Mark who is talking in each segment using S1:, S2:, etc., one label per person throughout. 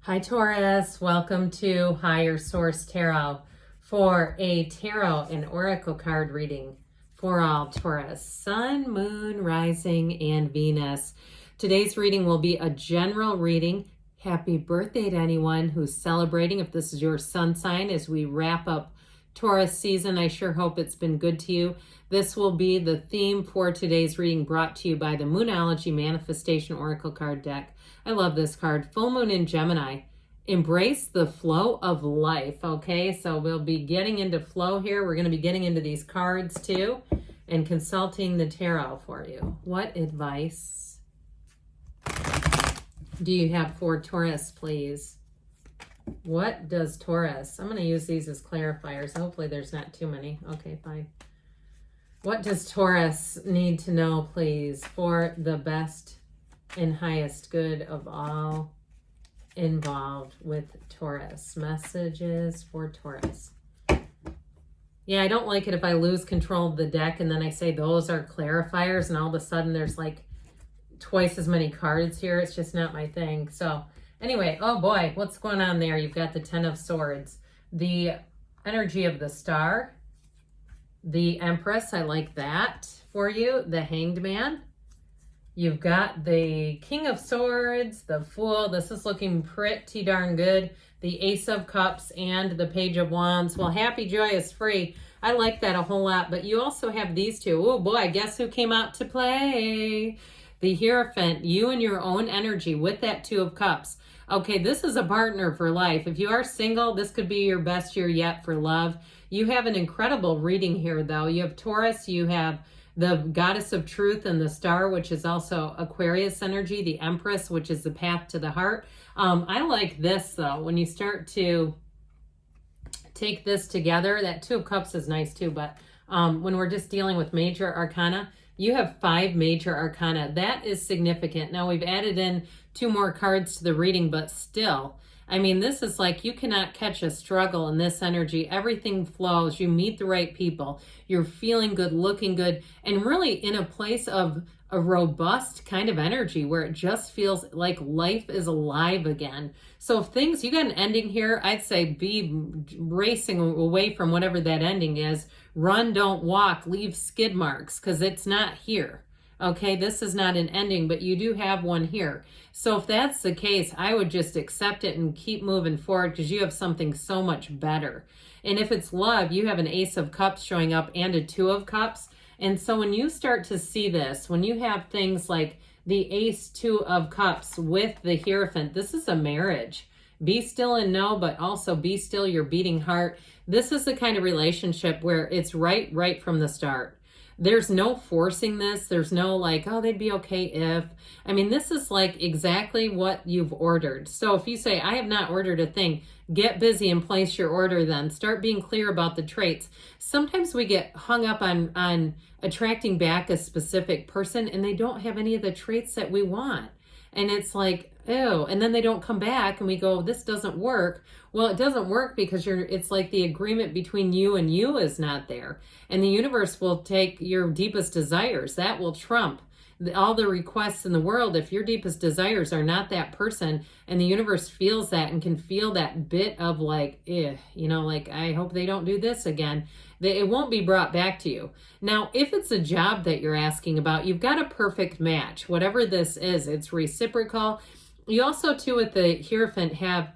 S1: Hi Taurus, welcome to Higher Source Tarot for a tarot and oracle card reading for all Taurus, Sun, Moon, Rising, and Venus. Today's reading will be a general reading. Happy birthday to anyone who's celebrating, if this is your sun sign, as we wrap up Taurus season. I sure hope it's been good to you. This will be the theme for today's reading, brought to you by the Moonology Manifestation Oracle card deck. I love this card. Full Moon in Gemini. Embrace the flow of life. Okay, so we'll be getting into flow here. We're going to be getting into these cards too and consulting the tarot for you. What advice do you have for Taurus, please? What does Taurus, I'm going to use these as clarifiers. Hopefully there's not too many. Okay, fine. What does Taurus need to know, please, for the best and highest good of all involved with Taurus? Messages for Taurus. Yeah, I don't like it if I lose control of the deck and then I say those are clarifiers and all of a sudden there's like twice as many cards here. It's just not my thing. So anyway, oh boy, what's going on there? You've got the Ten of Swords, the energy of the Star, the Empress. I like that for you. The Hanged Man. You've got the King of Swords, the Fool. This is looking pretty darn good. The Ace of Cups and the Page of Wands. Well, happy, joyous, free. I like that a whole lot. But you also have these two. Oh boy, guess who came out to play? The Hierophant. You and your own energy with that Two of Cups. Okay, this is a partner for life. If you are single, this could be your best year yet for love. You have an incredible reading here, though. You have Taurus, you have the Goddess of Truth and the Star, which is also Aquarius energy, the Empress, which is the path to the heart. I like this, though. When you start to take this together, that Two of Cups is nice, too. But when we're just dealing with major arcana, you have 5 major arcana. That is significant. Now, we've added in 2 more cards to the reading, but still, I mean, this is like you cannot catch a struggle in this energy. Everything flows. You meet the right people. You're feeling good, looking good, and really in a place of a robust kind of energy where it just feels like life is alive again. So if things, you got an ending here, I'd say be racing away from whatever that ending is. Run, don't walk, leave skid marks, because it's not here. Okay, this is not an ending, but you do have one here. So if that's the case, I would just accept it and keep moving forward because you have something so much better. And if it's love, you have an Ace of Cups showing up and a Two of Cups. And so when you start to see this, when you have things like the Ace, Two of Cups with the Hierophant, this is a marriage. Be still and know, but also be still your beating heart. This is the kind of relationship where it's right from the start. There's no forcing this. There's no like, oh, they'd be okay if. I mean, this is like exactly what you've ordered. So if you say, I have not ordered a thing, get busy and place your order then. Start being clear about the traits. Sometimes we get hung up on attracting back a specific person and they don't have any of the traits that we want. And it's like, ew, and then they don't come back and we go, this doesn't work. Well, it doesn't work because it's like the agreement between you and you is not there. And the universe will take your deepest desires. That will trump all the requests in the world. If your deepest desires are not that person and the universe feels that and can feel that bit of like, like, I hope they don't do this again, it won't be brought back to you. Now, if it's a job that you're asking about, you've got a perfect match. Whatever this is, it's reciprocal. You also, too, with the Hierophant have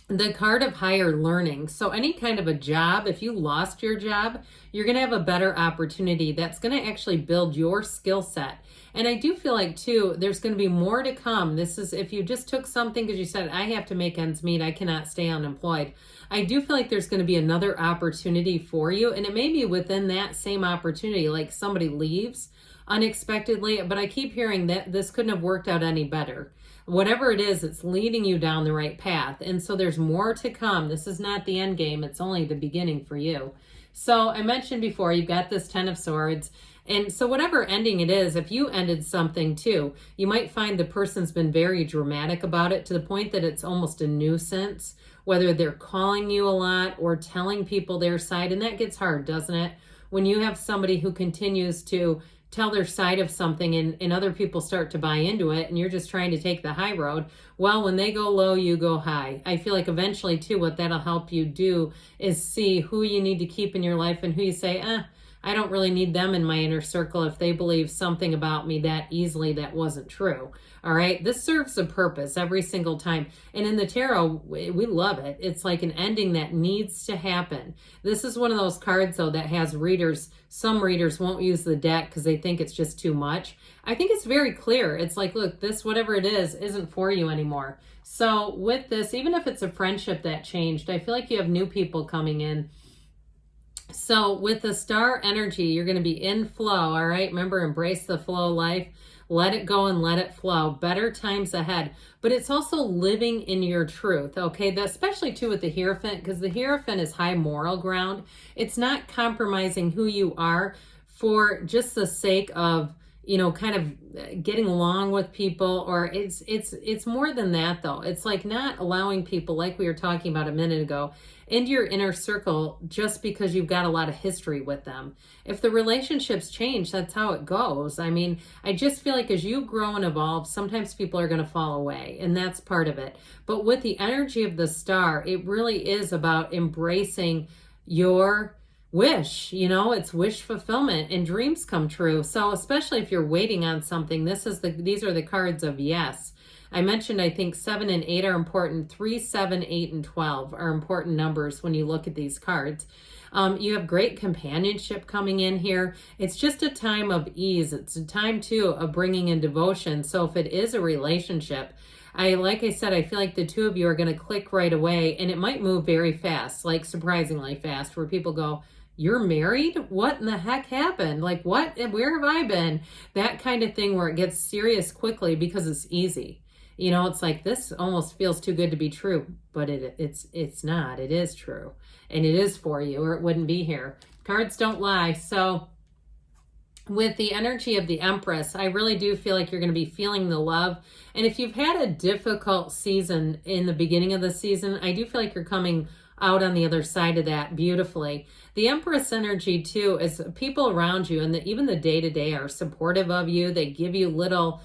S1: the card of higher learning. So any kind of a job, if you lost your job, you're going to have a better opportunity that's going to actually build your skill set. And I do feel like, too, there's going to be more to come. This is if you just took something because you said, I have to make ends meet, I cannot stay unemployed. I do feel like there's going to be another opportunity for you. And it may be within that same opportunity, like somebody leaves unexpectedly. But I keep hearing that this couldn't have worked out any better. Whatever it is, it's leading you down the right path. And so there's more to come. This is not the end game. It's only the beginning for you. So I mentioned before, you've got this Ten of Swords. And so whatever ending it is, if you ended something too, you might find the person's been very dramatic about it to the point that it's almost a nuisance, whether they're calling you a lot or telling people their side. And that gets hard, doesn't it? When you have somebody who continues to tell their side of something and other people start to buy into it and you're just trying to take the high road, well, when they go low, you go high. I feel like eventually too, what that'll help you do is see who you need to keep in your life and who you say, I don't really need them in my inner circle if they believe something about me that easily that wasn't true. All right. This serves a purpose every single time. And in the tarot, we love it. It's like an ending that needs to happen. This is one of those cards, though, that has readers. Some readers won't use the deck because they think it's just too much. I think it's very clear. It's like, look, this, whatever it is, isn't for you anymore. So with this, even if it's a friendship that changed, I feel like you have new people coming in. So with the star energy, you're going to be in flow. All right. Remember, embrace the flow of life. Let it go and let it flow. Better times ahead. But it's also living in your truth, okay? Especially too with the Hierophant, because the Hierophant is high moral ground. It's not compromising who you are for just the sake of, kind of getting along with people, or it's more than that though. It's like not allowing people, like we were talking about a minute ago, into your inner circle just because you've got a lot of history with them. If the relationships change, that's how it goes. I mean, I just feel like as you grow and evolve, sometimes people are going to fall away, and that's part of it. But with the energy of the star, it really is about embracing your wish. It's wish fulfillment and dreams come true. So especially if you're waiting on something, these are the cards of yes. I mentioned, I think 7 and 8 are important. 3, 7, 8, and 12 are important numbers when you look at these cards. You have great companionship coming in here. It's just a time of ease. It's a time too of bringing in devotion. So if it is a relationship, like I said, I feel like the two of you are going to click right away, and it might move very fast, like surprisingly fast, where people go, "You're married? What in the heck happened? Like what? Where have I been?" That kind of thing where it gets serious quickly because it's easy. It's like this almost feels too good to be true, but it's not. It is true, and it is for you, or it wouldn't be here. Cards don't lie. So with the energy of the Empress, I really do feel like you're going to be feeling the love. And if you've had a difficult season in the beginning of the season, I do feel like you're coming out on the other side of that beautifully. The Empress energy too is people around you, and even the day-to-day are supportive of you. They give you little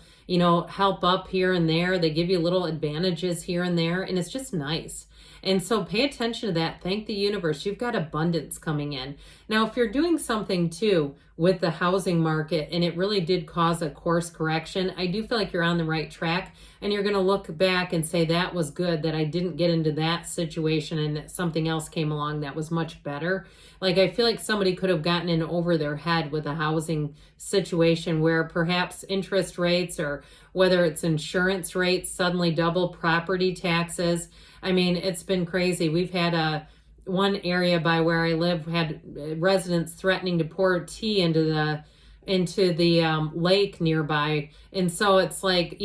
S1: help up here and there. They give you little advantages here and there, and it's just nice. And so pay attention to that. Thank the universe. You've got abundance coming in. Now, if you're doing something too with the housing market and it really did cause a course correction, I do feel like you're on the right track, and you're going to look back and say, that was good that I didn't get into that situation and that something else came along that was much better. Like, I feel like somebody could have gotten in over their head with a housing situation where perhaps interest rates, or whether it's insurance rates, suddenly double, property taxes. I mean, it's been crazy. We've had one area by where I live had residents threatening to pour tea into the lake nearby. And so it's like,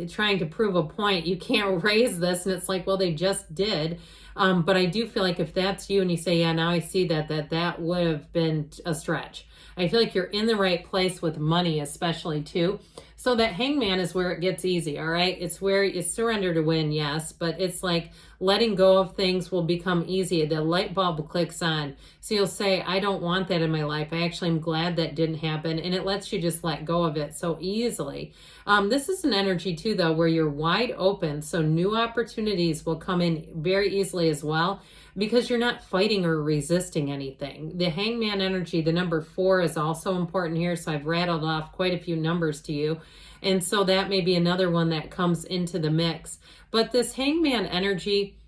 S1: trying to prove a point, you can't raise this. And it's like, well, they just did. But I do feel like if that's you and you say, yeah, now I see that would have been a stretch. I feel like you're in the right place with money, especially too. So that Hangman is where it gets easy, all right? It's where you surrender to win, yes, but it's like letting go of things will become easy. The light bulb clicks on. So you'll say, I don't want that in my life. I actually am glad that didn't happen. And it lets you just let go of it so easily. This is an energy too, though, where you're wide open. So new opportunities will come in very easily as well, because you're not fighting or resisting anything. The Hangman energy, the number 4 is also important here. So I've rattled off quite a few numbers to you. And so that may be another one that comes into the mix. But this Hangman energy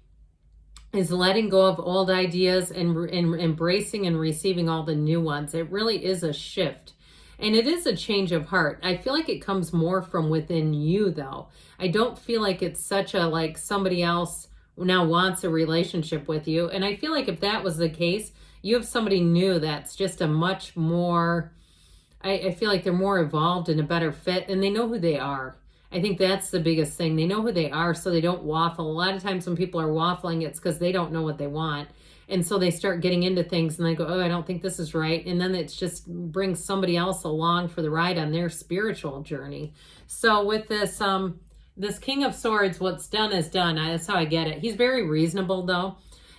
S1: is letting go of old ideas and embracing and receiving all the new ones. It really is a shift. And it is a change of heart. I feel like it comes more from within you, though. I don't feel like it's such a, like somebody else now wants a relationship with you. And I feel like if that was the case, you have somebody new that's just a much more, I feel like they're more evolved and a better fit, and they know who they are. I think that's the biggest thing. They know who they are, so they don't waffle. A lot of times when people are waffling, it's because they don't know what they want. And so they start getting into things and they go, oh, I don't think this is right. And then it's just brings somebody else along for the ride on their spiritual journey. So with this, this King of Swords, what's done is done. That's how I get it. He's very reasonable, though.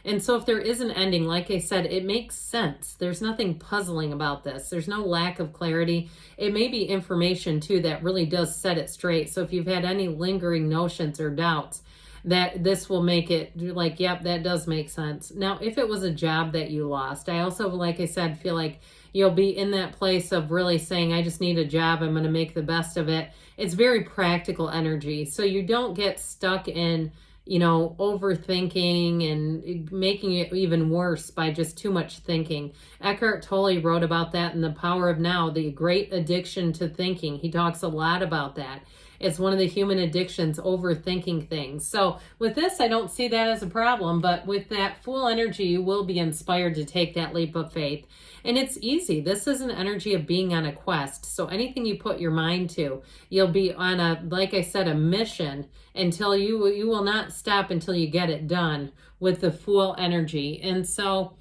S1: And so if there is an ending, like I said, it makes sense. There's nothing puzzling about this. There's no lack of clarity. It may be information too that really does set it straight. So if you've had any lingering notions or doubts, that this will make it like, yep, that does make sense. Now, if it was a job that you lost, I also, like I said, feel like you'll be in that place of really saying, I just need a job. I'm going to make the best of it. It's very practical energy. So you don't get stuck in, you know, overthinking and making it even worse by just too much thinking. Eckhart Tolle wrote about that in The Power of Now, the great addiction to thinking. He talks a lot about that. It's one of the human addictions, overthinking things. So with this, I don't see that as a problem, but with that Fool energy, you will be inspired to take that leap of faith. And it's easy. This is an energy of being on a quest. So anything you put your mind to, you'll be on a, like I said, a mission until you will not stop until you get it done with the Fool energy. And so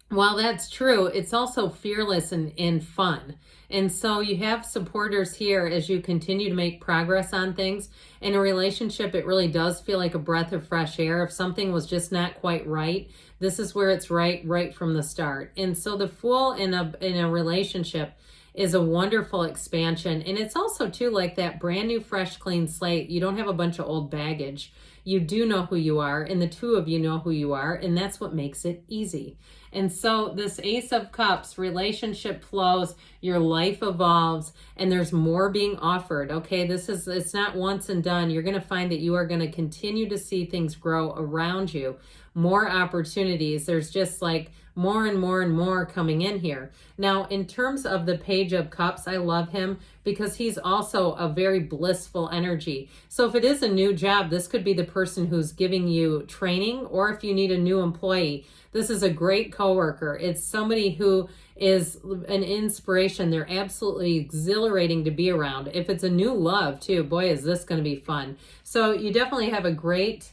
S1: while that's true, it's also fearless and fun. And so you have supporters here as you continue to make progress on things. In a relationship, it really does feel like a breath of fresh air. If something was just not quite right, this is where it's right from the start. And so the Fool in a relationship is a wonderful expansion. And it's also too like that brand new, fresh, clean slate. You don't have a bunch of old baggage. You do know who you are, and the two of you know who you are, and that's what makes it easy. And so this Ace of Cups, relationship flows, your life evolves, and there's more being offered. Okay, it's not once and done. You're going to find that you are going to continue to see things grow around you, more opportunities. There's just like more and more and more coming in here. Now, in terms of the Page of Cups, I love him because he's also a very blissful energy. So if it is a new job, this could be the person who's giving you training, or if you need a new employee, this is a great coworker. It's somebody who is an inspiration. They're absolutely exhilarating to be around. If it's a new love too, boy, is this going to be fun. So you definitely have a great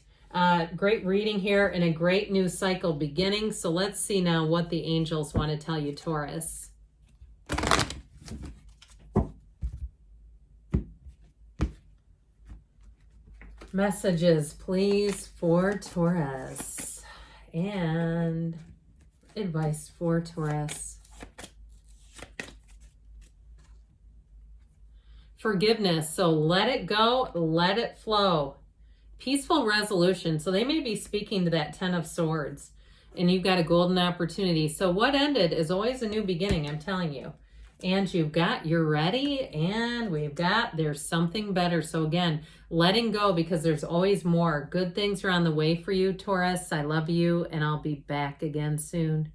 S1: reading here and a great new cycle beginning. So let's see now what the angels want to tell you, Taurus. Messages, please, for Taurus. And advice for Taurus. Forgiveness. So let it go, let it flow. Peaceful resolution. So they may be speaking to that Ten of Swords, and you've got a golden opportunity. So what ended is always a new beginning, I'm telling you. And you're ready, and there's something better. So again, letting go, because there's always more. Good things are on the way for you, Taurus. I love you, and I'll be back again soon.